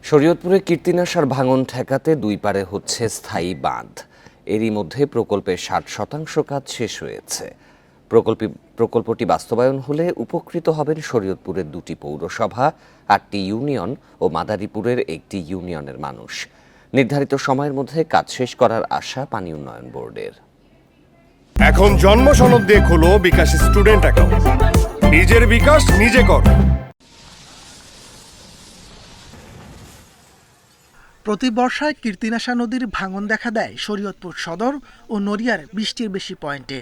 শরীয়তপুরে কীর্তিনাশার ভাঙন ঠেকাতে দুই পারে হচ্ছে স্থায়ী বাঁধ। এরই মধ্যে প্রকল্পের ৬০% কাজ শেষ হয়েছে। প্রকল্পটি বাস্তবায়ন হলে উপকৃত হবেন শরীয়তপুরের ২টি পৌরসভা, ৮টি ইউনিয়ন ও মাদারীপুরের একটি ইউনিয়নের মানুষ। নির্ধারিত সময়ের মধ্যে কাজ শেষ করার আশা পানি উন্নয়ন বোর্ডের। এখন জন্ম সনদ দিয়ে খোলো বিকাশ স্টুডেন্ট অ্যাকাউন্ট। নিজের বিকাশ নিজে কর। প্রতি বর্ষায় কীর্তিনাশা নদীর ভাঙন দেখা দেয় শরীয়তপুর সদর ও নড়িয়ার ২০টির বেশি পয়েন্টে।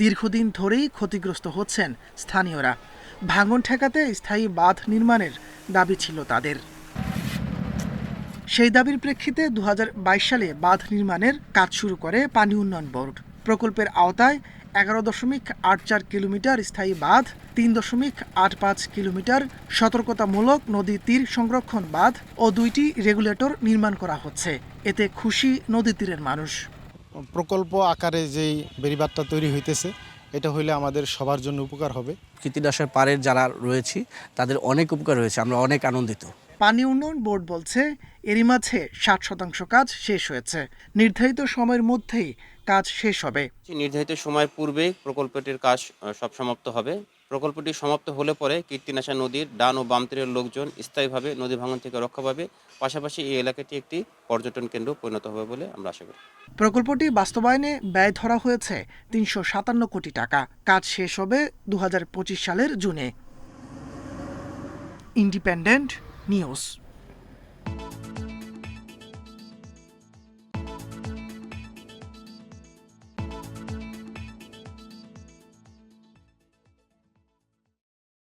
দীর্ঘদিন ধরেই ক্ষতিগ্রস্ত হচ্ছেন স্থানীয়রা। ভাঙন ঠেকাতে স্থায়ী বাঁধ নির্মাণের দাবি ছিল তাদের। সেই দাবির প্রেক্ষিতে ২০২২ সালে বাঁধ নির্মাণের কাজ শুরু করে পানি উন্নয়ন বোর্ড। প্রকল্পের আওতায় ১১.৮৪ কিলোমিটার স্থায়ী বাঁধ, ৩.৮৫ কিলোমিটার সতর্কতামূলক নদী তীর সংরক্ষণ বাঁধ ও ২টি রেগুলেটর নির্মাণ করা হচ্ছে। এতে খুশি নদী তীরের মানুষ। প্রকল্প আকারে যেই বেড়িবাঁধটা তৈরি হইতেছে, এটা হইলে আমাদের সবার জন্য উপকার হবে। কীর্তিনাশার পাড়ের যারা রয়েছে তাদের অনেক উপকার হয়েছে, আমরা অনেক আনন্দিত। পানি উন্নয়ন বোর্ড বলছে এরই মাঝে ৬০% কাজ শেষ হয়েছে। নির্ধারিত সময়ের মধ্যেই কাজ শেষ হবে। নির্ধারিত সময়ের পূর্বেই প্রকল্পটির কাজ সব সমাপ্ত হবে। প্রকল্পটি সমাপ্ত হলে পরে কীর্তিনাশা নদীর ডান ও বাম তীরের লোকজন স্থায়ীভাবে নদী ভাঙন থেকে রক্ষা পাবে। পাশাপাশি এই এলাকাটি একটি পর্যটন কেন্দ্র পরিণত হবে বলে আমরা আশা করি। প্রকল্পটি বাস্তবায়নে ব্যয় ধরা হয়েছে ৩৫৭ কোটি টাকা। কাজ শেষ হবে ২০২৫ সালের জুনে। Independent news.